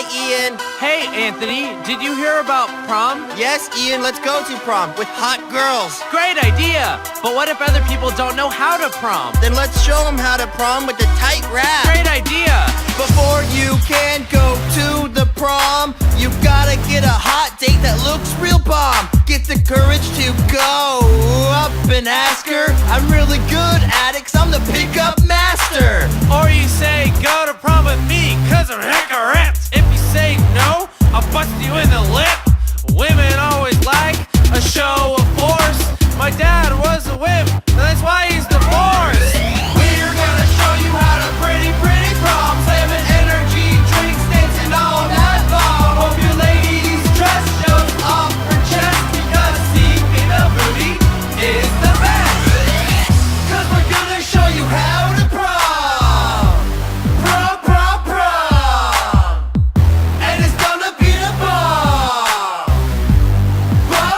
Hi, Ian. Hey, Anthony, did you hear about prom? Yes, Ian, let's go to prom with hot girls. Great idea! But what if other people don't know how to prom? Then let's show them how to prom with the tight rap. Great idea! Before you can go to the prom, you gotta get a hot date that looks real bomb. Get the courage to go up and ask her. I'm really good at it 'cause I'm the pickup master. Or you say, go to prom with me, 'cause I'm hecka ripped. If you say no, I'll bust you in the lip. Women always like a show of force. My dad was a wimp, and that's why he's divorced. We're gonna show you how to pretty prom. Slamming energy, drinks, dancing all night long. Hope your lady's dress shows off her chest, because seeing a booty is the best. 'Cause we're gonna show you how to prom. And it's gonna be the bomb. How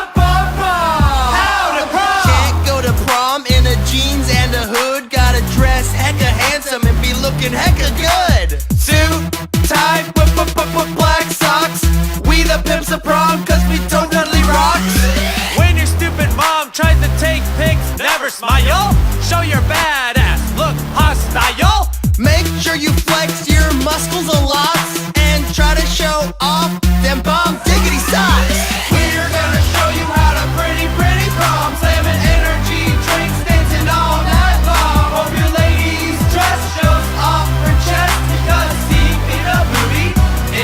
to prom. Can't go to prom in a jeans and a hood. Gotta dress hecka handsome and be looking hecka good. Suit, tie, black socks. We the pimps of prom, 'cause we don't cuddly rocks. When your stupid mom tries to take pics, never smile. Show your badass, look hostile. Make sure you flex your muscles a lot and try to show off them bomb diggity socks. We're gonna show you how to pretty prom. Slamming energy, drinks, dancing all night long. Hope your lady's dress shows off her chest, because seeing a booty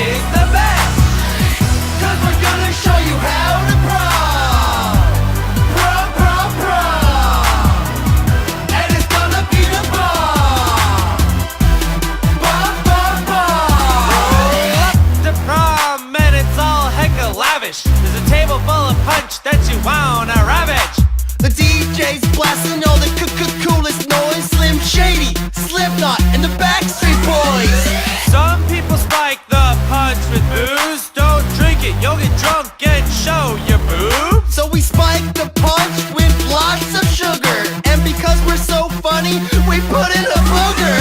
is the best. 'Cause we're gonna show you how to prom. And it's gonna be the bomb. Roll up to prom and it's all hecka lavish. There's a table full of punch that you wanna ravage. The DJ's blasting all the coolest noise. Slim Shady, Slipknot, and the Backstreet Boys. Some people spike the punch with booze. Don't drink it, you'll get drunk and show your boobs. So we spike the punch with lots of sugar. And because we're so funny, we put in a booger.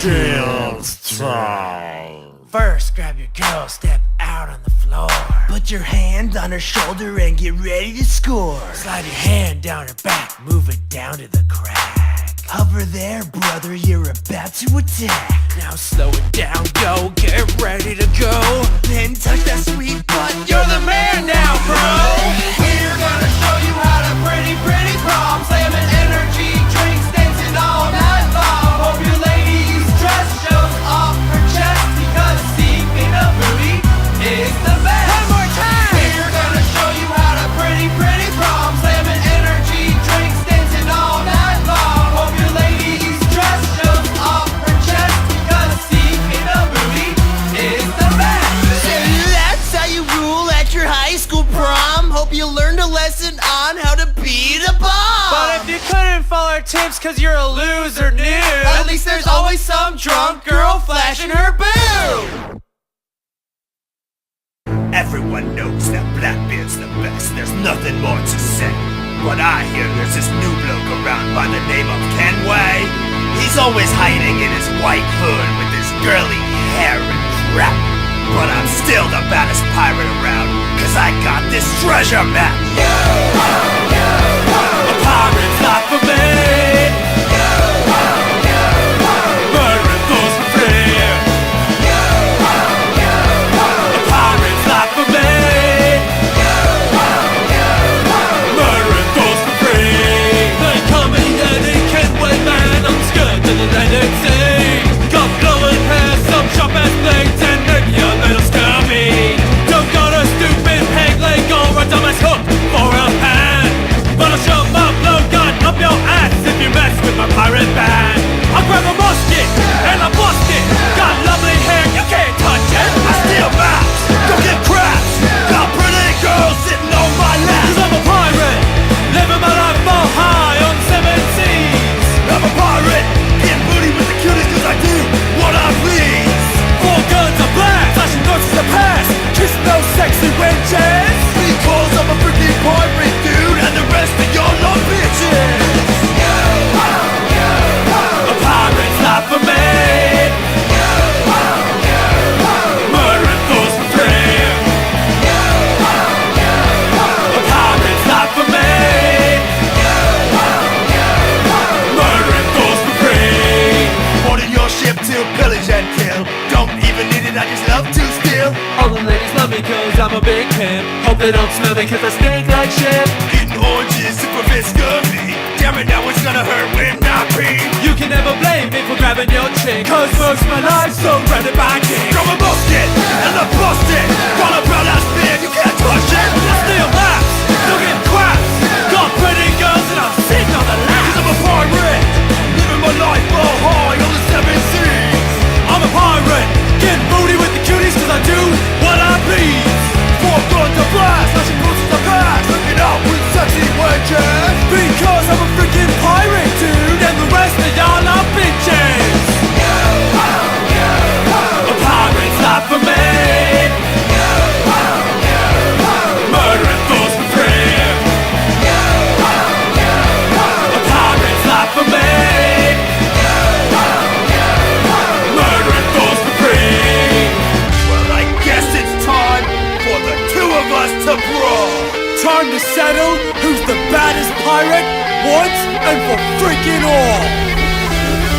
Dance time. First, grab your girl, step out on the floor. Put your hand on her shoulder and get ready to score. Slide your hand down her back, move it down to the crack. Hover there, brother, you're about to attack. Now slow it down, go, get ready to go. Then touch that sweet butt. You're the man now, bro. We're gonna show you how to pretty prom. Slamming energy, drinks, dancing all night long. Hope your lady's dress shows off her chest, because seeing a booty is the best. One more time. We're gonna show you how to pretty prom. Slamming energy, drinks, dancing all night long. Hope your lady's dress shows off her chest, because seeing a booty is the best. So that's how you rule at your high school prom. Hope you learned a lesson on how to beat a bomb. But if you couldn't follow our tips 'cause you're a loser new, at least there's always some drunk girl flashing her boob. Everyone knows that Blackbeard's the best, there's nothing more to say. But I hear there's this new bloke around by the name of Kenway. He's always hiding in his white hood with his girly hair and crap. But I'm still the baddest pirate around, 'cause I got this treasure map. A pirate's life for me. Murdering goes for free. A pirate's life for me. Murdering goes for free. They call me Eddie Kenway, man. I'm scared to the Atlantic Sea. Got blowing hair, some sharp ass blades, and maybe a little scurvy. Don't got a stupid peg leg or a dumbass hook for a hand. and I just love to steal. All the ladies love me cause I'm a big pimp. Hope they don't smell me cause I stink like shit. Eating oranges, super viscally. Damn it, now it's gonna hurt when I pee. You can never blame me for grabbing your chick, cause most of my life's surrounded by kings. Throw a musket and a busted. Call a brown ass man, you can't touch it. I steal laps, don't get quaps. Got pretty girls and I'm sitting on the lap. Cause I'm a pirate, living my life all high on the 7 seas. I'm a pirate, getting booty with the cuties cause I do what I please. 4 guns to blast, flashing boots to the past. Looking out with sexy wenches. Because I'm a freaking pirate dude, and the rest of y'all are bitches. A pirate's not for me. Murdering fools for free. A pirate's not for me. Murdering fools for free. Well, I guess it's time for the 2 of us to brawl. Time to settle who's the baddest pirate once and for freaking all.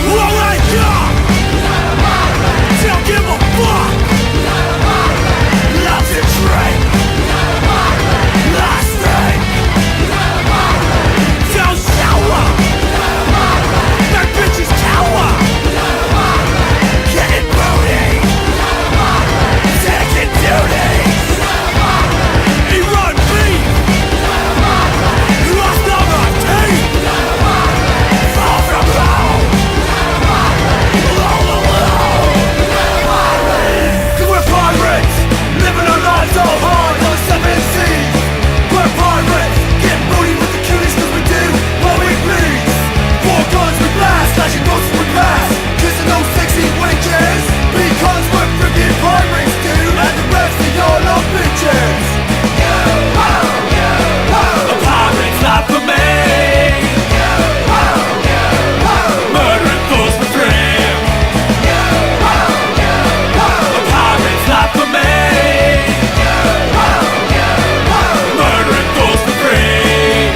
Alright, yeah! Don't give a fuck! Loves a drink! Last thing! Don't shower! That bitch is cower! Getting booty! Taking duties! He run beef! Lost all my teeth! Fall from home! All alone! Cause we're pirates! Living our lives all hard on the 7 seas! We're pirates! Getting booty with the cuties cause we do what we please! 4 guns we blast, flashing ghosts we pass! Kissing those sexy wenches! Because we're freaking pirates, dude! And the rest of y'all are bitches! A pirate's not for me. Murdering fools for free. A pirate's not for me. Murdering fools for free.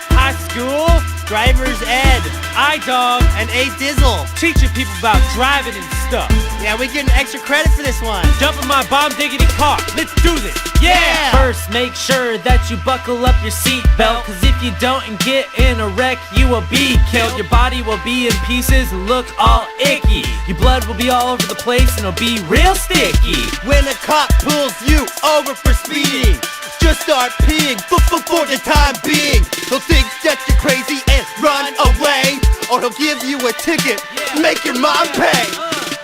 High school, Driver's ed, iDog, and A Dizzle. teaching people about driving and stuff. Yeah, we getting extra credit for this one. Jump in my bomb diggity car. Let's do this. Yeah. First, make sure that you buckle up your seatbelt, cause if you don't and get in a wreck, you will be killed. Your body will be in pieces and look all icky. Your blood will be all over the place and it'll be real sticky. When a cop pulls you over for speeding, just start peeing for the time being. He'll think that you're crazy and run away, or he'll give you a ticket, make your mom pay.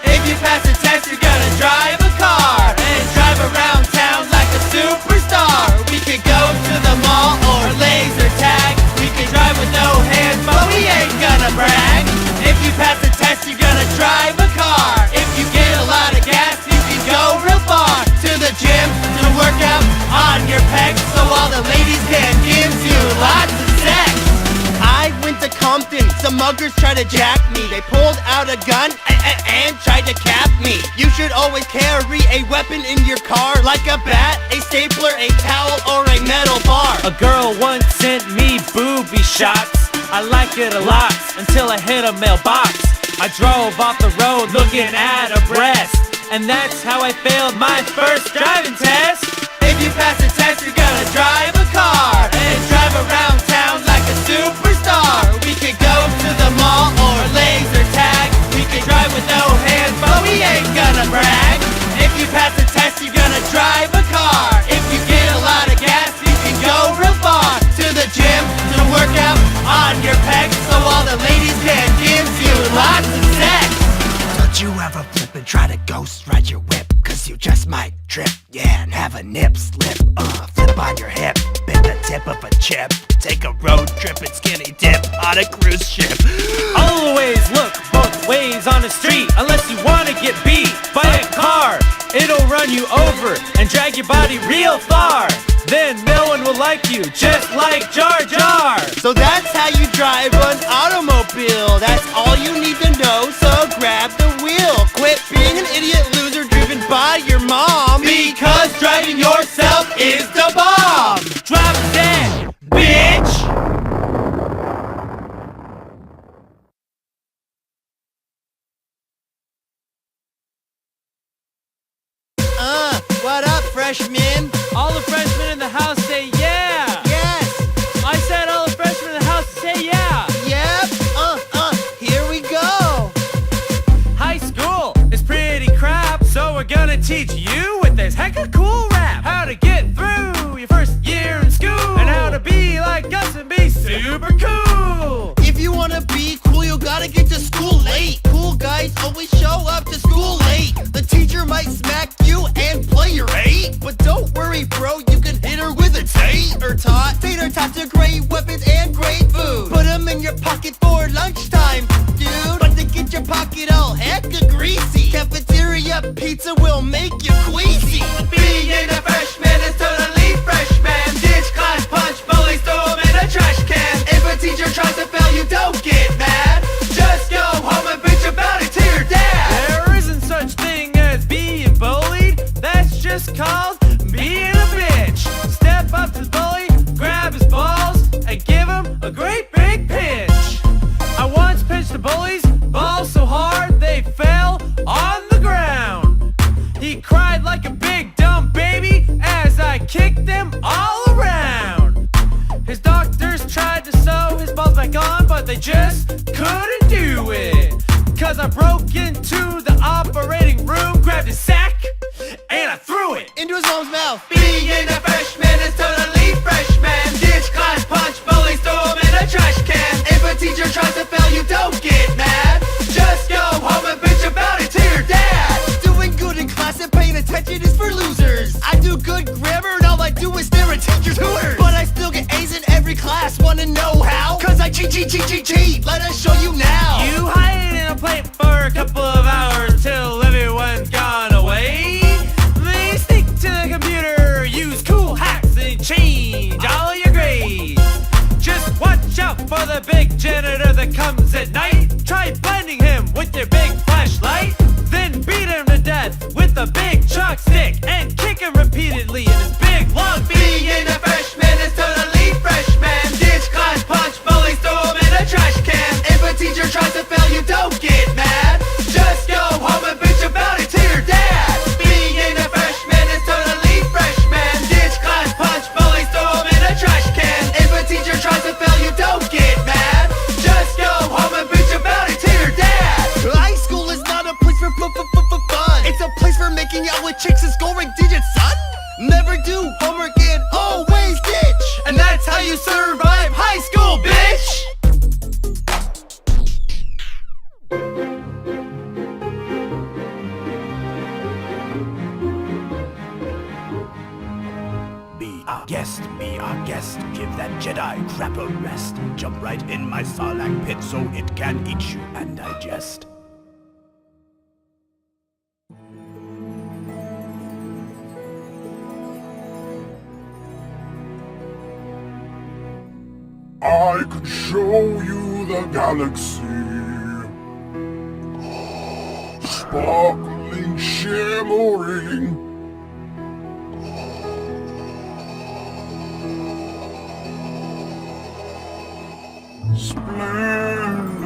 If you pass the test, you're gonna drive a car and drive around town like a superstar. We could go to the mall or laser tag. We could drive with no hands, but we ain't gonna brag. If you pass the test, you're gonna drive a car. If you get a lot of gas, you can go real far. To the gym to work out on your pecs, so all the ladies can give you lots of sex. I went to Compton, some muggers tried to jack me. They pulled out a gun and tried to cap me. You should always carry a weapon in your car, like a bat, a stapler, a towel, or a metal bar. A girl once sent me booby shots. I like it a lot until I hit a mailbox. I drove off the road looking at a breast, and that's how I failed my first driving test. If you pass the test, you're gonna drive a car and drive around town like a superstar. We could go to the mall or laser tag. We could drive with no hands, but we ain't gonna brag. If you pass the test, you're gonna drive a car. If you get a lot of gas, you can go real far. To the gym to work out on your pecs, so all the ladies can give you lots of sex. Don't you ever flip and try to ghost ride your whip, cause you just might trip, yeah, and have a nip slip. Flip on your hip, bend the tip of a chip. Take a road trip and skinny dip on a cruise ship. Always look both ways on the street, unless you wanna get beat by a car. It'll run you over and drag your body real far. Then no one will like you, just like Jar Jar. So that's how you drive an automobile. That's all you need to know, so grab the wheel. Quit being an idiot loser driven by your mom, because driving yourself is the bomb. Driving freshmen? All the freshmen in the house say yeah. Yes. I said all the freshmen in the house say yeah. Yep. Here we go. High school is pretty crap, so we're gonna teach you with this hecka cool rap how to get through your first year in school and how to be like us and be super cool. If you wanna be cool, you gotta get to school late. Cool guys always show up to school late. The teacher might smack you and play your eight, but don't worry, bro, you can hit her with a tater tot. Tater tots are great weapons and great food. Put them in your pocket for lunchtime, dude. But to get your pocket all hecka greasy, cafeteria pizza will make you queasy. Being a freshman is totally freshman. Ditch class, punch bullies, throw them in a trash can. If a teacher tries to fail you, don't get mad. Just go home and bitch about it to your dad. There isn't such thing as being bullied. That's just called being a bitch. Step up to the bully, grab his balls, and give him a great big pinch. I once pinched the bully's balls so hard they fell on the ground. He cried like a big dumb baby as I kicked them all around. His doctors tried to sew his balls back on, but they just couldn't do it. Cause I broke into the operating room, grabbed his sack, and I threw it Into his mom's mouth. Being a freshman is totally freshman. Ditch class, punch bullies, throw them in a trash can. If a teacher tries to fail you, don't get mad. Just go home and bitch about it to your dad. Doing good in class and paying attention is for losers. I do good grammar and all I do is stare at teachers' hooters. But I still get A's in every class, wanna know how? Cause I cheat, let us show you now. You hide in a plate for a couple of hours till everyone's gone away. Then you sneak to the computer, use cool hacks and change all your grades. Just watch out for the big janitor that comes at night. Try blinding him with your big flashlight. Then beat him to death with a big chalk stick and kick him repeatedly in his big long beak. Being a freshman is totally freshman. Ditch class, punch bullies, throw them in a trash can. If a teacher tries to fail you, don't get mad. Just go home and bitch about it to your dad. Being a freshman is totally freshman. Ditch class, punch bullies, throw them in a trash can. If a teacher tries to fail you, don't get mad. Just go home and bitch about it to your dad. High school is not a place for fun. It's a place for making out with chicks and scoring digits, son. Never do homework and always ditch. And that's how you survive high school, bitch! Be our guest, give that Jedi crap a rest. Jump right in my Sarlacc pit so it can eat you and digest. I could show you the galaxy, sparkling, shimmering. Splendid.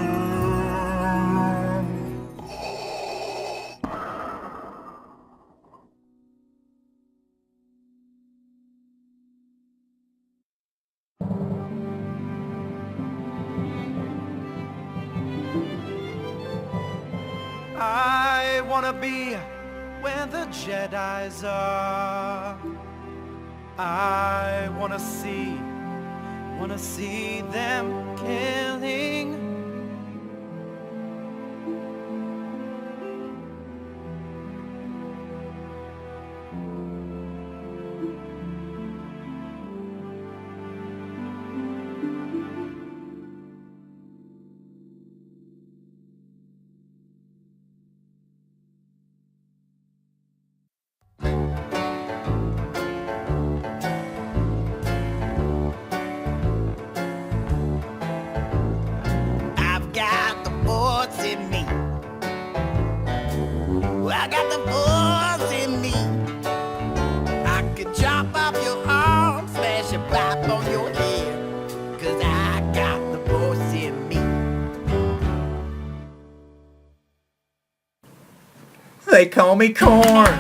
I wanna be where the Jedis are. I wanna see them killing. I've got the force in me. I got the force in me. I could chop off your arm, smash a pipe on your head. Cause I got the force in me. They call me corn.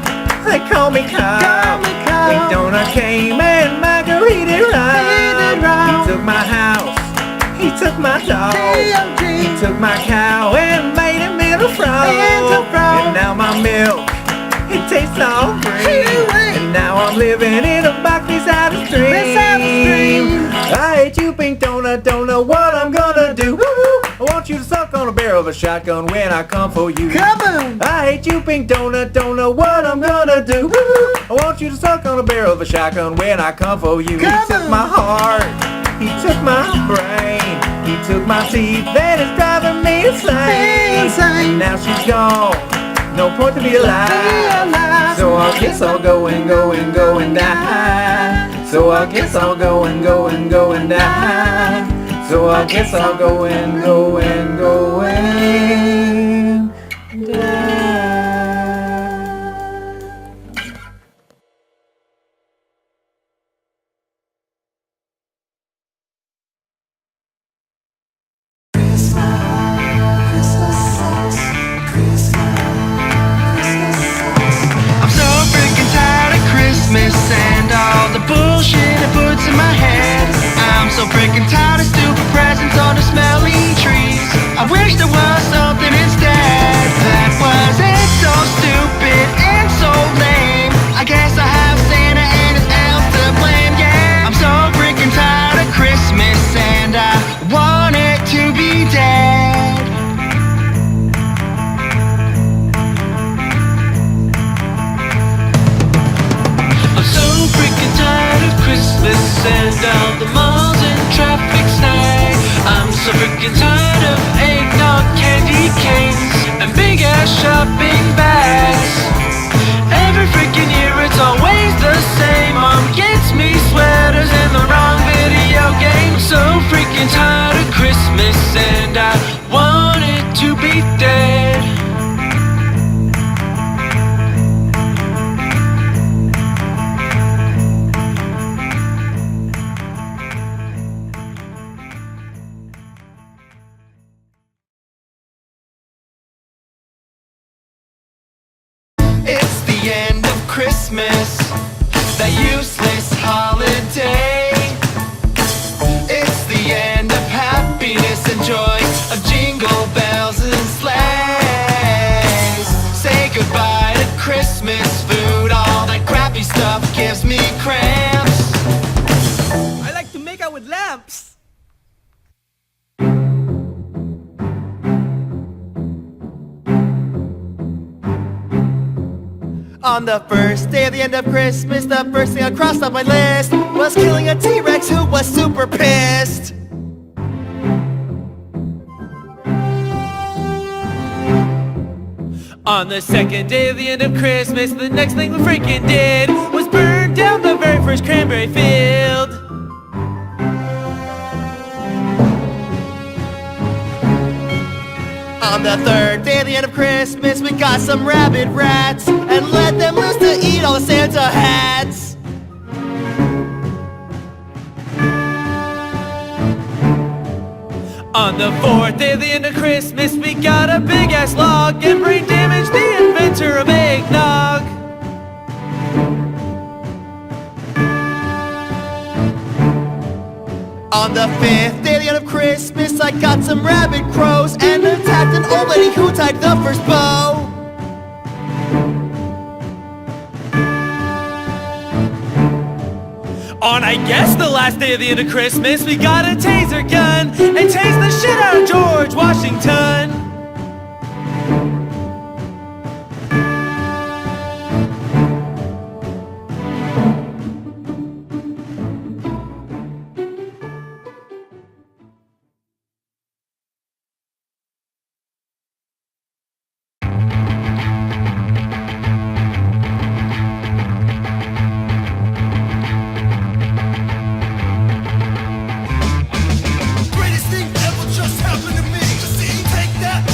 They call me cow. Pink donut came and margarita rum. He took my house, he took my dog, he took my cow and made him into frog. And now my milk, it tastes all green. And now I'm living in a box beside a stream. I hate you, pink donut, don't know what I'm gonna do. I want you to suck on a barrel of a shotgun when I come for you. Kaboom! I hate you, pink donut, don't know what I'm gonna do. I want you to suck on a barrel of a shotgun when I come for you. He took my heart, he took my brain, he took my teeth, that is driving me insane. Now she's gone, no point to be alive. So I guess I'll go and die. So I guess I'll go and die. So I guess I'll go and die. I'm so freaking tired of Christmas and all the bullshit it puts in my head. I'm so freaking tired of stupid presents under smelly trees. I wish there was something instead that wasn't so stupid and so lame. I guess I have Santa and his elves to blame, yeah. I'm so freaking tired of Christmas and I want it to be dead. I'm so freaking tired of Christmas and all the malls and traffic snag. I'm so freaking tired of eggnog, candy canes, and big ass shopping bags. Every freaking year it's always the same. Mom gets me sweaters and the wrong video game. I'm so freaking tired of Christmas and I want it to be dead. It's the end of Christmas, that useless holiday. It's the end of happiness and joy, of jingle bells and sleighs. Say goodbye to Christmas food, all that crappy stuff gives me cramps. I like to make out with lamps. On the first day of the end of Christmas, the first thing I crossed off my list was killing a T-Rex who was super pissed. On the second day of the end of Christmas, the next thing we freaking did was burn down the very first cranberry field. On the third day of the end of Christmas, we got some rabid rats and let them loose to eat all the Santa hats. On the fourth day of the end of Christmas, we got a big ass log and brain damaged the inventor of eggnog. On the fifth day of the end of Christmas, I got some rabid crows and attacked an old lady who tied the first bow. On I guess the last day of the end of Christmas, we got a taser gun and tased the shit out of George Washington. Greatest thing ever just happened to me. See, take that.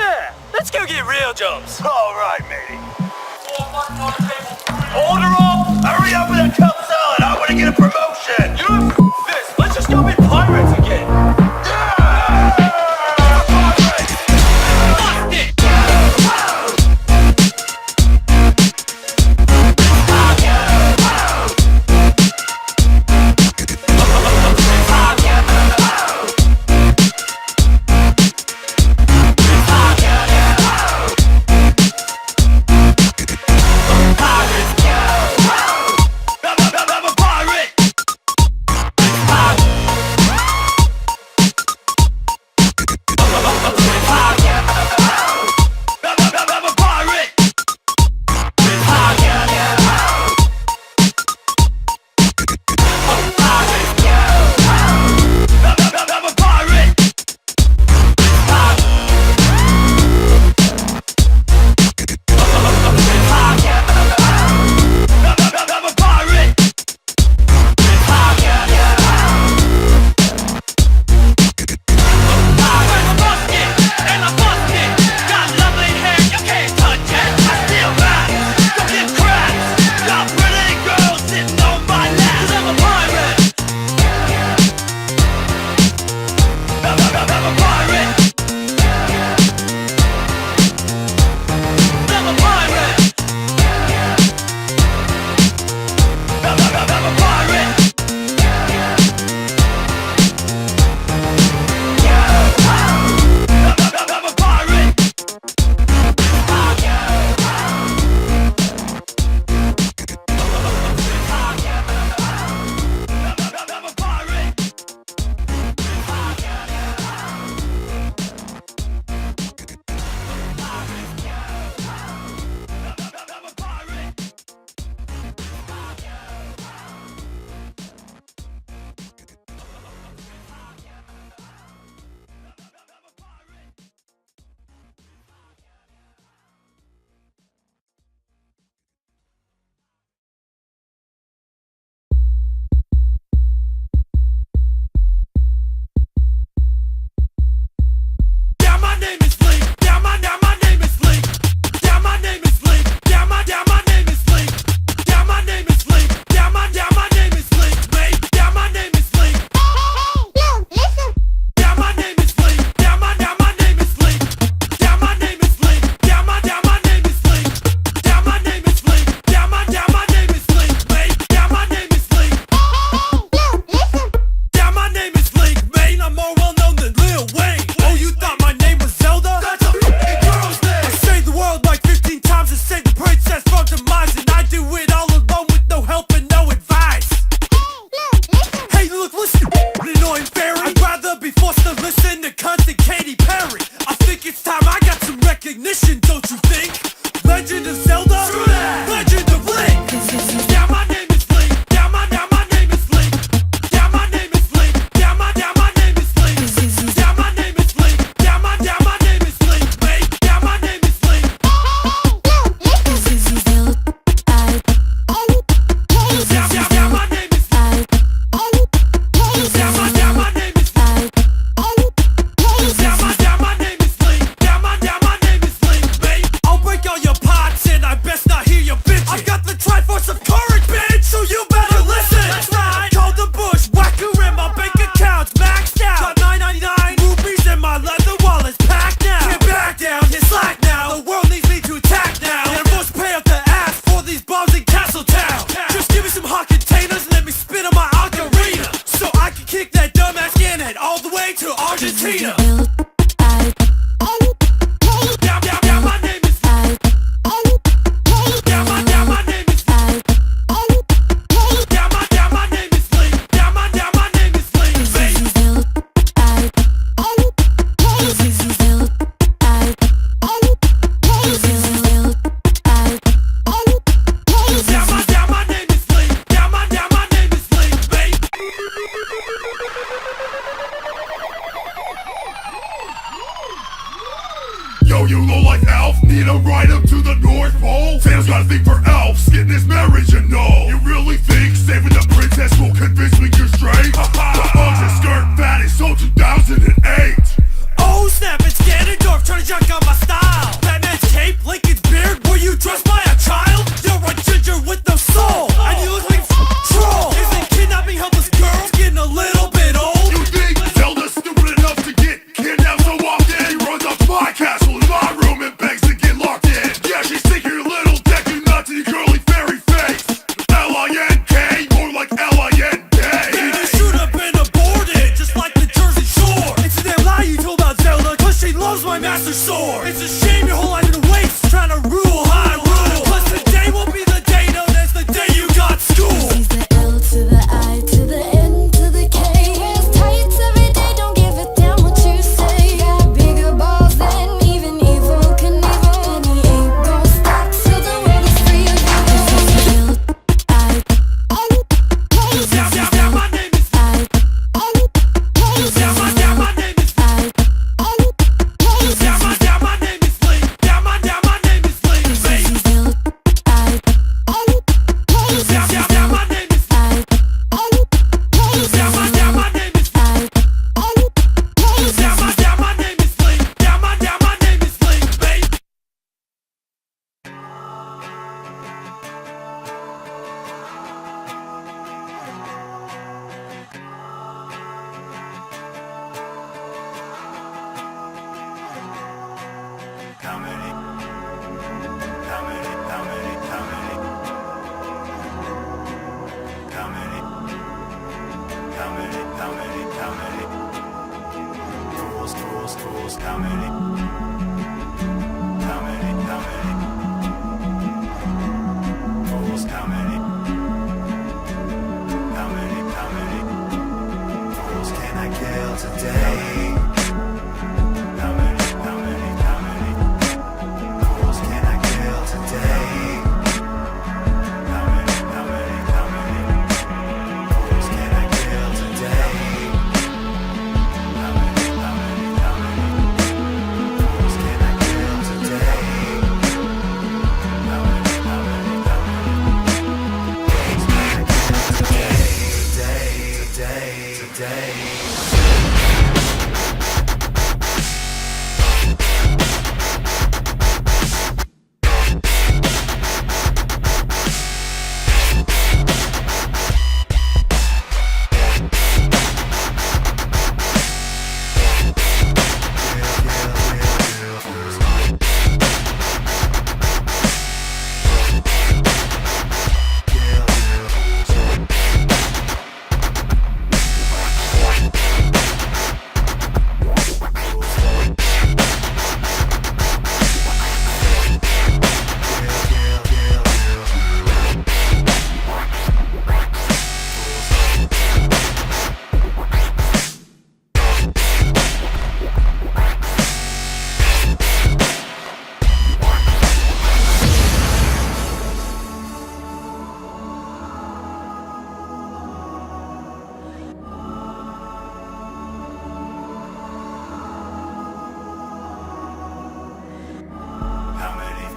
Yeah, let's go get real jumps. Alright, matey. Hold her up! Hurry up with that cup salad! I wanna get a promotion! You know what? This. Let's just go be pirates again. You low-life elf, need a ride up to the North Pole? Santa's got a thing for elves, getting this marriage and no. You really think saving the princess will convince me you're straight? The bugs and skirt fatty sold 2008. Oh snap, it's getting Ganondorf trying to junk on my style. Batman's cape, Lincoln's beard. Were you dressed by a child? You're a ginger with no soul, and you look like a troll. Isn't kidnapping helpless girls getting a little bit old? You think Zelda's stupid enough to get kidnapped so often? He runs up to my castle in my room and begs to get locked in. Yeah, she's thinking your little deck you nuts and your curly fairy face. L-I-N-K, more like L-I-N-K. You should have been aborted, just like the Jersey Shore. It's a damn lie you told about Zelda, cause she loves my master sword. It's a shame your whole life in waste, trying to rule Hyrule. Plus today will be the day known as the day you got school. He's the L to the I to the N to the K. Wears tights every day, don't give a damn what you say. Got bigger balls than even evil Knievel, and he ain't gon' stop till the world is free of you. He's the L I N K. Yeah, my name is I N K. Yeah, my name is I N K. Yeah, my name is Link. Yeah, my name is Link. Baby. He's L I N K. Yeah, my name is I N K. Yeah, my name is I N K. Yeah, my name is Link. Yeah, my name is Link, baby.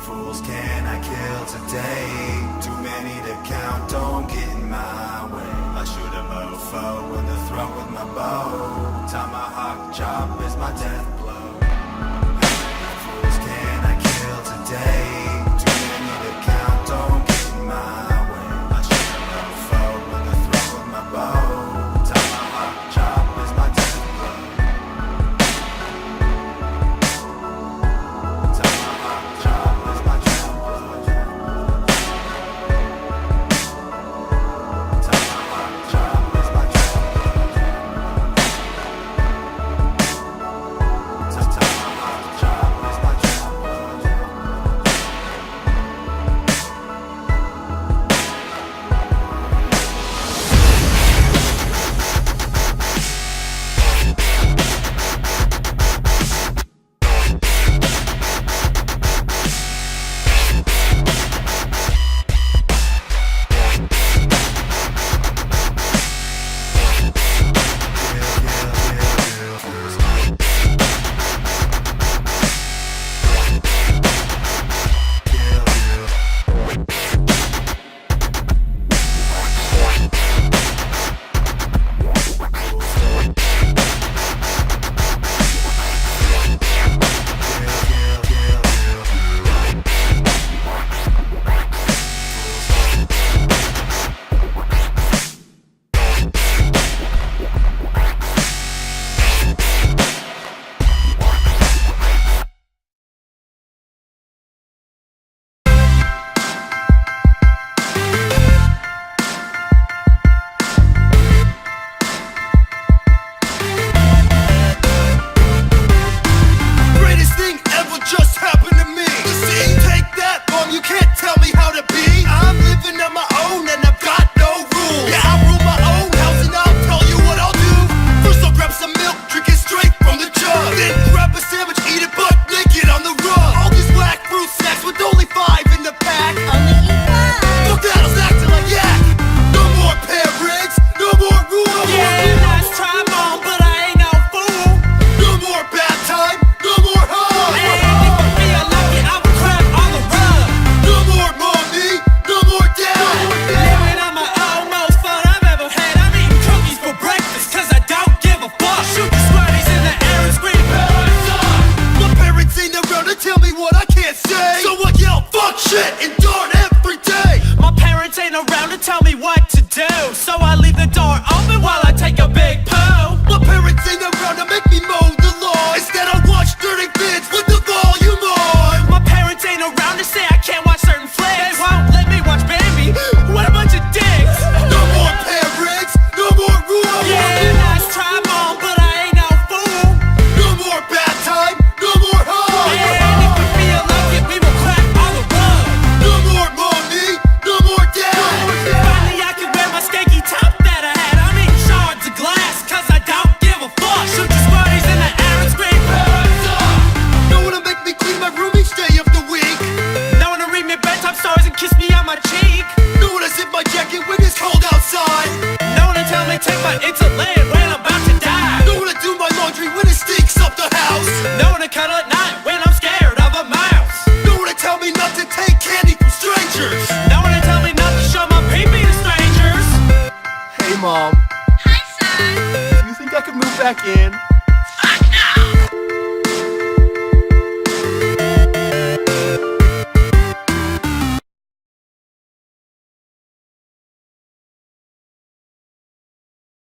Fools can I kill today? Too many to count, don't get in my way. I shoot a mofo in the throat with my bow. Tomahawk chop is my death blow. How many fools can I kill today? Too many to count, don't get in my way. I shoot a mofo in the throat with my bow. Tomahawk chop is my death blow. Tomahawk chop. Tomahawk chop. me what I can't say. So I yell fuck shit and dart every day. My parents ain't around to tell me what to do, so I leave the door open while I take a big poo. My parents ain't around to make me mow the lawn. Instead I watch dirty vids with the volume on. My parents ain't around to say I can't watch certain flicks. They won't let me watch Bambi. What a bunch of dicks. No more parents, no more rules. Yeah, nice try, mom, but I ain't no fool. No more bad time, no more home. Yeah, and if we feel like it, we will crack all the rug. No more mommy, no more dad. Finally, I can wear my skanky top that I had. I'm eating shards of glass, cause I don't give a fuck. Shoot your smarties in the air and scream, "Hands up!" No one to make me clean my room each day of the week. No one to read me bedtime stories and kiss me on my cheek. No one to zip my jacket when it's cold outside. No one to tell me take my insulin when I'm about to die. No one to do my laundry when it stinks up the house. No one to cuddle at night when I'm scared of a mouse. No one to tell me not to take candy from strangers. No one to tell me not to show my pee-pee to strangers. Hey, Mom. Hi, son. You think I could move back in?